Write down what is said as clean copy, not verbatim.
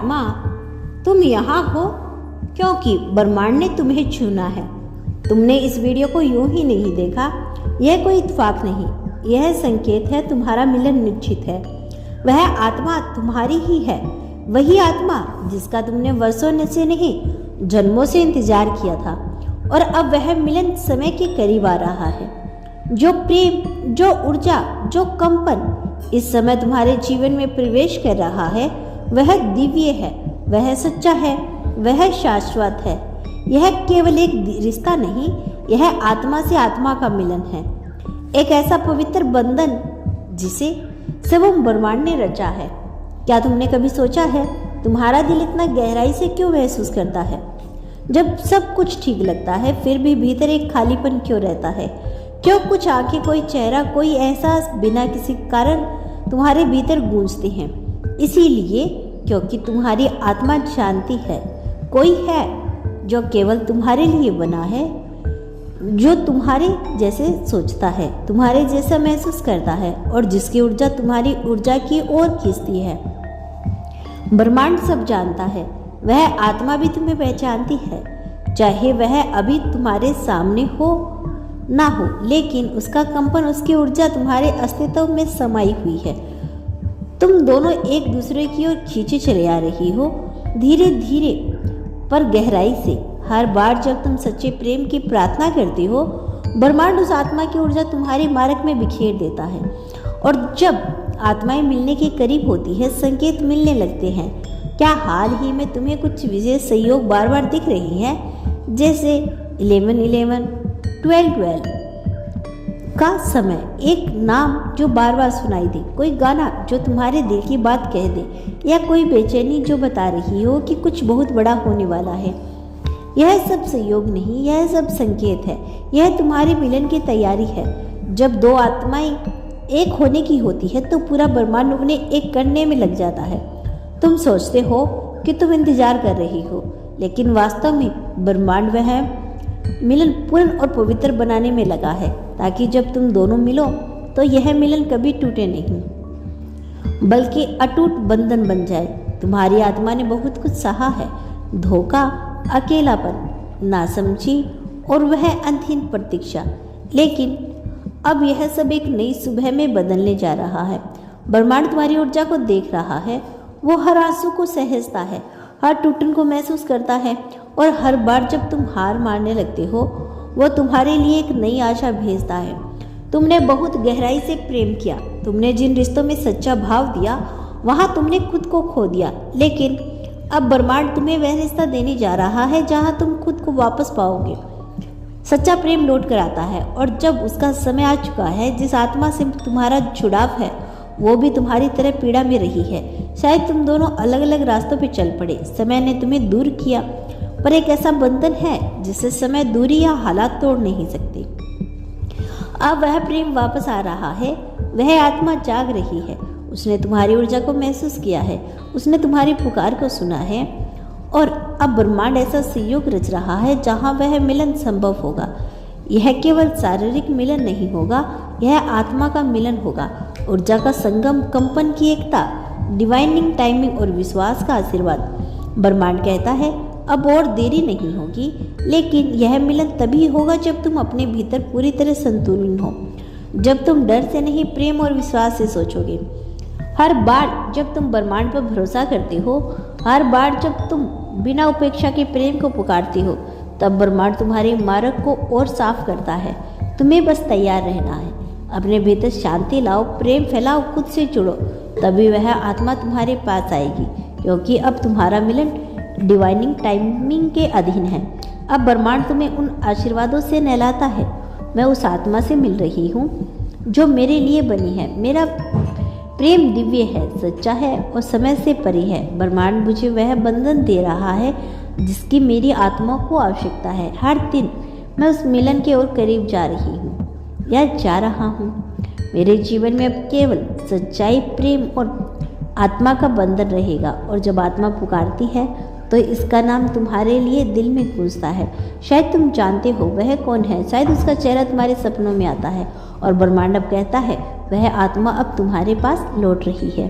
आत्मा, तुम यहाँ हो क्योंकि ब्रह्मांड ने तुम्हें चुना है। तुमने इस वीडियो को यूं ही नहीं देखा, यह कोई इत्तेफाक नहीं, यह संकेत है तुम्हारा मिलन निश्चित है। वह आत्मा तुम्हारी ही है, वही आत्मा जिसका तुमने वर्षों से नहीं जन्मों से इंतजार किया था, और अब वह मिलन समय के करीब आ रहा है। जो प्रेम, जो ऊर्जा, जो कंपन इस समय तुम्हारे जीवन में प्रवेश कर रहा है, वह दिव्य है, वह सच्चा है, वह शाश्वत है। यह केवल एक रिश्ता नहीं, यह आत्मा से आत्मा का मिलन है, एक ऐसा पवित्र बंधन जिसे स्वयं ब्रह्मांड ने रचा है। क्या तुमने कभी सोचा है तुम्हारा दिल इतना गहराई से क्यों महसूस करता है? जब सब कुछ ठीक लगता है फिर भी भीतर एक खालीपन क्यों रहता है? क्यों कुछ आंखें, कोई चेहरा, कोई एहसास बिना किसी कारण तुम्हारे भीतर गूंजते हैं? इसीलिए क्योंकि तुम्हारी आत्मा जानती है कोई है जो केवल तुम्हारे लिए बना है, जो तुम्हारे जैसे सोचता है, तुम्हारे जैसा महसूस करता है और जिसकी ऊर्जा तुम्हारी ऊर्जा की ओर खींचती है। ब्रह्मांड सब जानता है, वह आत्मा भी तुम्हें पहचानती है, चाहे वह अभी तुम्हारे सामने हो ना हो, लेकिन उसका कंपन, उसकी ऊर्जा तुम्हारे अस्तित्व में समाई हुई है। तुम दोनों एक दूसरे की ओर खींचे चले आ रही हो, धीरे धीरे पर गहराई से। हर बार जब तुम सच्चे प्रेम की प्रार्थना करती हो, ब्रह्मांड उस आत्मा की ऊर्जा तुम्हारे मार्ग में बिखेर देता है, और जब आत्माएं मिलने के करीब होती है, संकेत मिलने लगते हैं। क्या हाल ही में तुम्हें कुछ विशेष सहयोग बार बार दिख रही है, जैसे 11-11, 12-12 का समय, एक नाम जो बार बार सुनाई दे, कोई गाना जो तुम्हारे दिल की बात कह दे, या कोई बेचैनी जो बता रही हो कि कुछ बहुत बड़ा होने वाला है? यह सब सहयोग नहीं, यह सब संकेत है, यह तुम्हारे मिलन की तैयारी है। जब दो आत्माएं एक होने की होती है तो पूरा ब्रह्मांड उन्हें एक करने में लग जाता है। तुम सोचते हो कि तुम इंतजार कर रही हो, लेकिन वास्तव में ब्रह्मांड वह मिलन पूर्ण और पवित्र बनाने में लगा है, ताकि जब तुम दोनों मिलो तो यह मिलन कभी टूटे नहीं, बल्कि अटूट बंधन बन जाए। तुम्हारी आत्मा ने बहुत कुछ सहा है, धोखा, अकेलापन, नासमझी और वह अंतहीन प्रतीक्षा, लेकिन अब यह सब एक नई सुबह में बदलने जा रहा है। ब्रह्मांड तुम्हारी ऊर्जा को देख रहा है, वो हर आंसू को सहजता है, हर टूटन को महसूस करता है, और हर बार जब तुम हार मारने लगते हो, वो तुम्हारे लिए एक नई आशा भेजता है। तुमने बहुत गहराई से प्रेम किया, तुमने जिन रिश्तों में सच्चा भाव दिया, वहाँ तुमने खुद को खो दिया, लेकिन अब ब्रह्मांड तुम्हें वह रिश्ता देने जा रहा है जहाँ तुम खुद को वापस पाओगे। सच्चा प्रेम लौट कर आता है, और जब उसका समय आ चुका है, जिस आत्मा से तुम्हारा जुड़ाव है वो भी तुम्हारी तरह पीड़ा में रही है। शायद तुम दोनों अलग अलग रास्तों पर चल पड़े, समय ने तुम्हें दूर किया, पर एक ऐसा बंधन है जिसे समय, दूरी या हालात तोड़ नहीं सकते। अब वह प्रेम वापस आ रहा है, वह आत्मा जाग रही है, उसने तुम्हारी ऊर्जा को महसूस किया है, उसने तुम्हारी पुकार को सुना है, और अब ब्रह्मांड ऐसा सहयोग रच रहा है जहाँ वह मिलन संभव होगा। यह केवल शारीरिक मिलन नहीं होगा, यह आत्मा का मिलन होगा, ऊर्जा का संगम, कंपन की एकता, डिवाइनिंग टाइमिंग और विश्वास का आशीर्वाद। ब्रह्मांड कहता है अब और देरी नहीं होगी, लेकिन यह मिलन तभी होगा जब तुम अपने भीतर पूरी तरह संतुलित हो, जब तुम डर से नहीं, प्रेम और विश्वास से सोचोगे। हर बार जब तुम ब्रह्मांड पर भरोसा करते हो, हर बार जब तुम बिना उपेक्षा के प्रेम को पुकारते हो, तब ब्रह्मांड तुम्हारे मार्ग को और साफ करता है। तुम्हें बस तैयार रहना है, अपने भीतर शांति लाओ, प्रेम फैलाओ, खुद से जुड़ो, तभी वह आत्मा तुम्हारे पास आएगी, क्योंकि अब तुम्हारा मिलन डिवाइनिंग टाइमिंग के अधीन है। अब ब्रह्मांड तुम्हें उन आशीर्वादों से नहलाता है। मैं उस आत्मा से मिल रही हूँ जो मेरे लिए बनी है, मेरा प्रेम दिव्य है, सच्चा है और समय से परे है। ब्रह्मांड मुझे वह बंधन दे रहा है जिसकी मेरी आत्मा को आवश्यकता है। हर दिन मैं उस मिलन के ओर करीब जा रही हूँ या जा रहा हूँ। मेरे जीवन में अब केवल सच्चाई, प्रेम और आत्मा का बंधन रहेगा, और जब आत्मा पुकारती है तो इसका नाम तुम्हारे लिए दिल में गूंजता है। शायद तुम जानते हो वह कौन है, शायद उसका चेहरा तुम्हारे सपनों में आता है, और ब्रह्मांड अब कहता है वह आत्मा अब तुम्हारे पास लौट रही है।